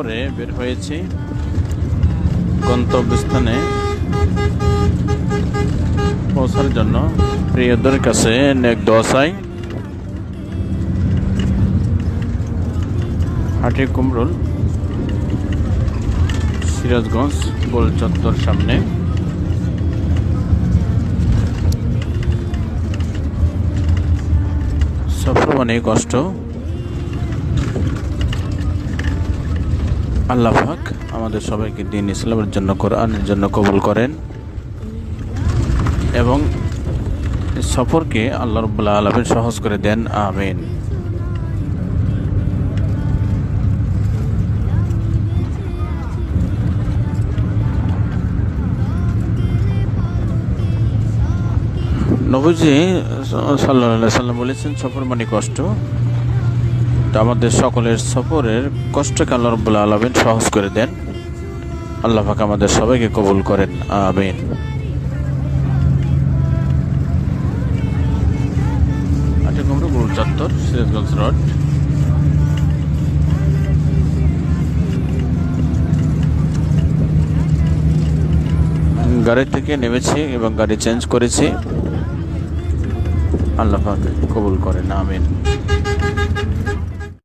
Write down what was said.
সফরে বের হয়েছি গন্তব্যস্থানে পৌঁছার জন্য। প্রিয়দের কাছে নেক দোয়া চাই। হাটি কুমরুল, সিরাজগঞ্জ গোল চত্বর সামনে। সফর মানে কষ্ট। আল্লাহ পাক আমাদের সবাইকে দ্বীন ইসলামের জন্য, কোরআনের জন্য কবুল করেন এবং সফরকে আল্লাহ রাব্বুল আলামিন সহজ করে দেন, আমিন। নবীজি সাল্লাল্লাহু আলাইহি সাল্লাম বলেছেন, সফর মানে কষ্ট। তো আমাদের সকলের সফরের কষ্টকে আল্লাহ রাব্বুল আলামিন সহজ করে দেন। আল্লাহ পাক আমাদের সবাইকে কবুল করেন, আমিন। গোল চত্বর, সিরাজগঞ্জ রোড। গাড়ি থেকে নেমেছি এবং গাড়ি চেঞ্জ করেছি। আল্লাহ পাক কবুল করেন, আমিন।